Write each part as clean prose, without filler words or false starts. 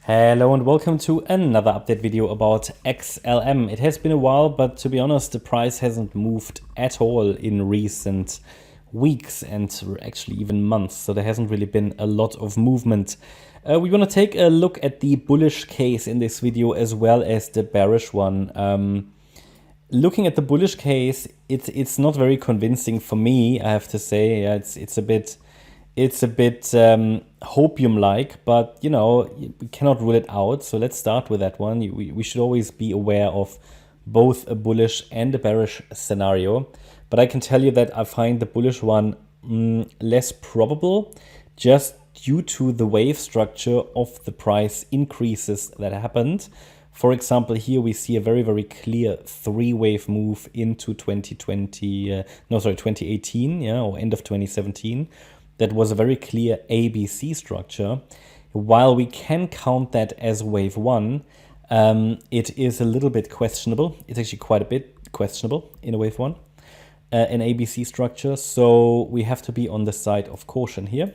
Hello and welcome to another update video about XLM. It has been a while, but to be honest, the price hasn't moved at all in recent weeks and actually even months. So there hasn't really been a lot of movement. We're going to take a look at the bullish case in this video as well as the bearish one. Looking at the bullish case, it's not very convincing for me, I have to say. Yeah, it's a bit hopium-like, but you know, we cannot rule it out. So let's start with that one. We should always be aware of both a bullish and a bearish scenario. But I can tell you that I find the bullish one less probable, just due to the wave structure of the price increases that happened. For example, here we see a very clear three-wave move into 2018, yeah, or end of 2017. That was a very clear ABC structure. While we can count that as wave one, it is a little bit questionable. It's actually quite a bit questionable in a wave one, an ABC structure. So we have to be on the side of caution here.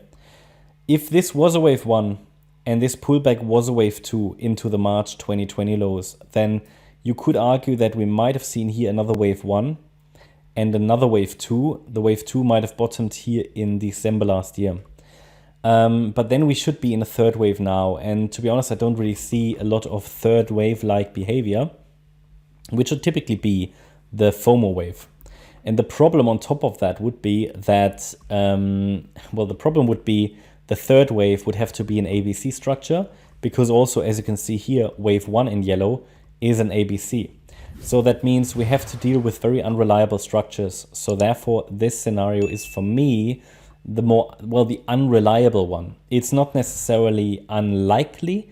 If this was a wave one and this pullback was a wave two into the March 2020 lows, then you could argue that we might have seen here another wave one and another wave two. The wave two might have bottomed here in December last year. But then we should be in a third wave now. And to be honest, I don't really see a lot of third wave-like behavior, which would typically be the FOMO wave. And the problem on top of that would be that, the problem would be the third wave would have to be an ABC structure, because also, as you can see here, wave one in yellow is an ABC. So that means we have to deal with very unreliable structures. So therefore, this scenario is for me the unreliable one. It's not necessarily unlikely.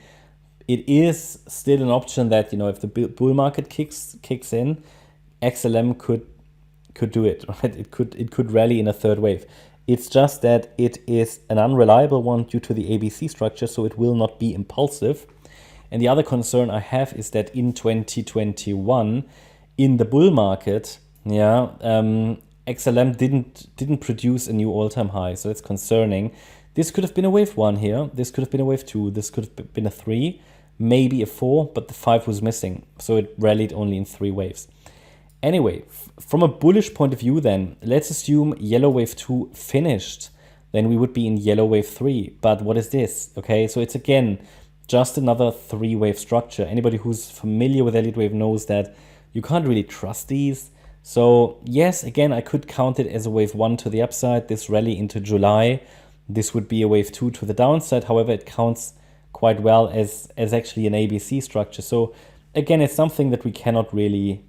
It is still an option that, you know, if the bull market kicks in, XLM could do it, right? It could rally in a third wave. It's just that it is an unreliable one due to the ABC structure, so it will not be impulsive. And the other concern I have is that in 2021, in the bull market, XLM didn't produce a new all-time high, so it's concerning. This could have been a wave one here. This could have been a wave two. This could have been a three, maybe a four, but the five was missing, so it rallied only in three waves. Anyway, from a bullish point of view, then let's assume yellow wave two finished. Then we would be in yellow wave three. But what is this? Okay, so it's again just another three-wave structure. Anybody who's familiar with Elliott wave knows that you can't really trust these. So yes, again, I could count it as a wave one to the upside, this rally into July. This would be a wave two to the downside. However, it counts quite well as actually an ABC structure. So again, it's something that we cannot really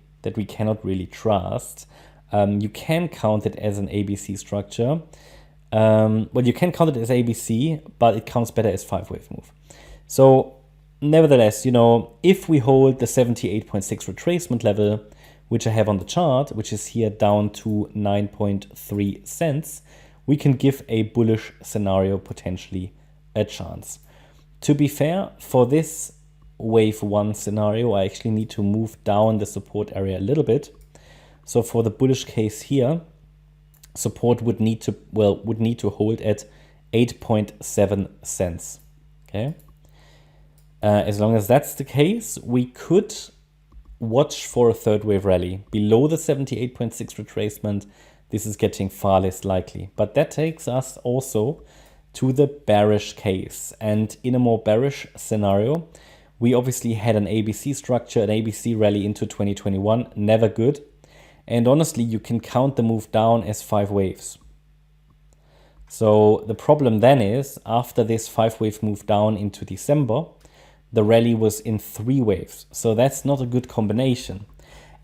trust. You can count it as an ABC structure. You can count it as ABC, but it counts better as five-wave move. So nevertheless, you know, if we hold the 78.6 retracement level, which I have on the chart, which is here down to 9.3 cents, we can give a bullish scenario potentially a chance. To be fair, for this wave one scenario, I actually need to move down the support area a little bit. So for the bullish case here, support would need to hold at 8.7 cents. Okay. As long as that's the case, we could watch for a third wave rally. Below the 78.6 retracement, this is getting far less likely. But that takes us also to the bearish case. And in a more bearish scenario, we obviously had an ABC structure, an ABC rally into 2021, never good. And honestly, you can count the move down as five waves. So the problem then is, after this five-wave move down into December, the rally was in three waves. So that's not a good combination.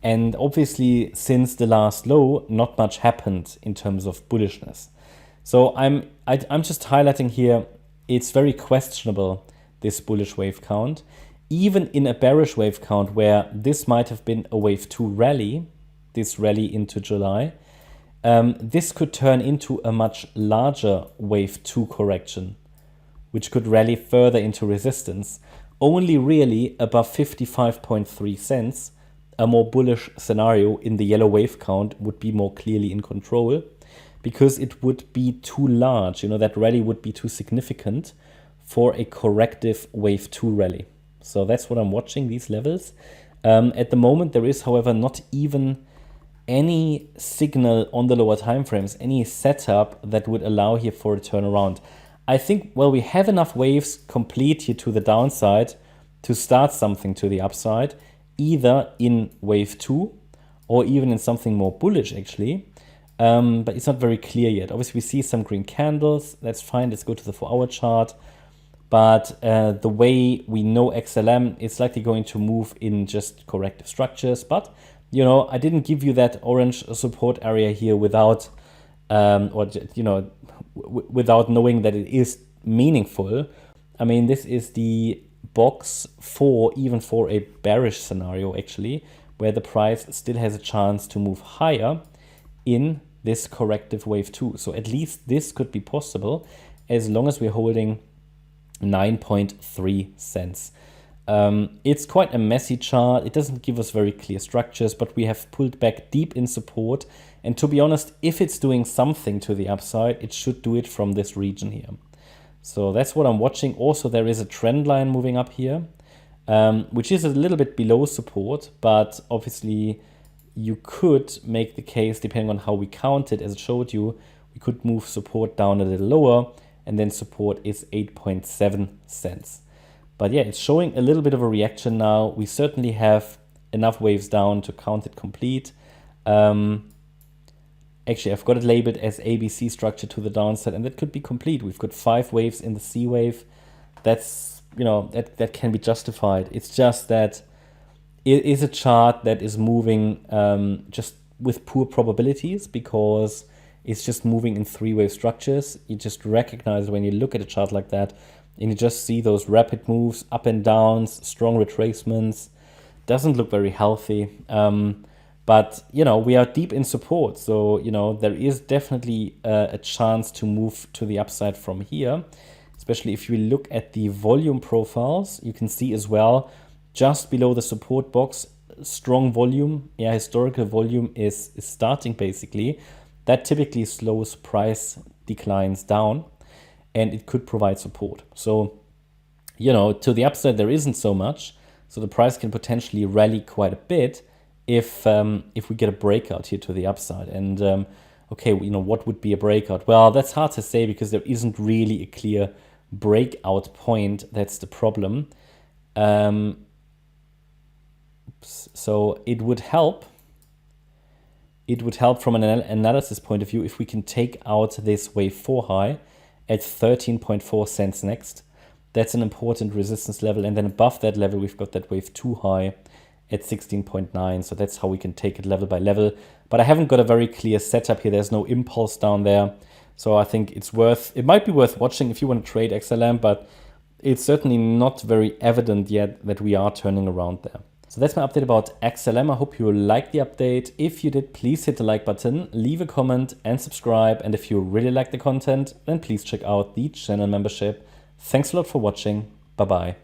And obviously, since the last low, not much happened in terms of bullishness. So I'm just highlighting here, it's very questionable, this bullish wave count. Even in a bearish wave count, where this might have been a wave two rally, this rally into July, this could turn into a much larger wave two correction, which could rally further into resistance. Only really above 55.3 cents, a more bullish scenario in the yellow wave count would be more clearly in control, because it would be too large. You know, that rally would be too significant for a corrective wave 2 rally. So that's what I'm watching, these levels. At the moment, there is, however, not even any signal on the lower time frames, any setup that would allow here for a turnaround. I think, well, we have enough waves complete here to the downside to start something to the upside, either in wave 2 or even in something more bullish, actually. But it's not very clear yet. Obviously, we see some green candles. That's fine. Let's go to the 4-hour chart. But the way we know XLM, it's likely going to move in just corrective structures. But, you know, I didn't give you that orange support area here without, without knowing that it is meaningful. I mean, this is the box for even for a bearish scenario, actually, where the price still has a chance to move higher in this corrective wave 2. So at least this could be possible as long as we're holding 9.3 cents. It's quite a messy chart. It doesn't give us very clear structures, but we have pulled back deep in support. And to be honest, if it's doing something to the upside, it should do it from this region here. So that's what I'm watching. Also, there is a trend line moving up here, which is a little bit below support, but obviously you could make the case, depending on how we count it, as I showed you, we could move support down a little lower, and then support is 8.7 cents. But yeah, it's showing a little bit of a reaction now. We certainly have enough waves down to count it complete. Actually, I've got it labeled as ABC structure to the downside, and that could be complete. We've got 5 waves in the C wave. That's, you know, that can be justified. It's just that it is a chart that is moving just with poor probabilities, because it's just moving in 3-wave structures. You just recognize when you look at a chart like that, and you just see those rapid moves, up and downs, strong retracements. Doesn't look very healthy. But, you know, we are deep in support. So, you know, there is definitely a chance to move to the upside from here. Especially if you look at the volume profiles, you can see as well, just below the support box, strong volume. Yeah, historical volume is starting basically. That typically slows price declines down, and it could provide support. So, you know, to the upside, there isn't so much. So the price can potentially rally quite a bit if we get a breakout here to the upside. And okay, you know, what would be a breakout? Well, that's hard to say because there isn't really a clear breakout point. That's the problem. So it would help. It would help from an analysis point of view if we can take out this wave 4 high at 13.4 cents next. That's an important resistance level. And then above that level, we've got that wave 2 high at 16.9. So that's how we can take it level by level. But I haven't got a very clear setup here. There's no impulse down there. So I think it might be worth watching if you want to trade XLM, but it's certainly not very evident yet that we are turning around there. So that's my update about XLM. I hope you liked the update. If you did, please hit the like button, leave a comment and subscribe. And if you really like the content, then please check out the channel membership. Thanks a lot for watching. Bye-bye.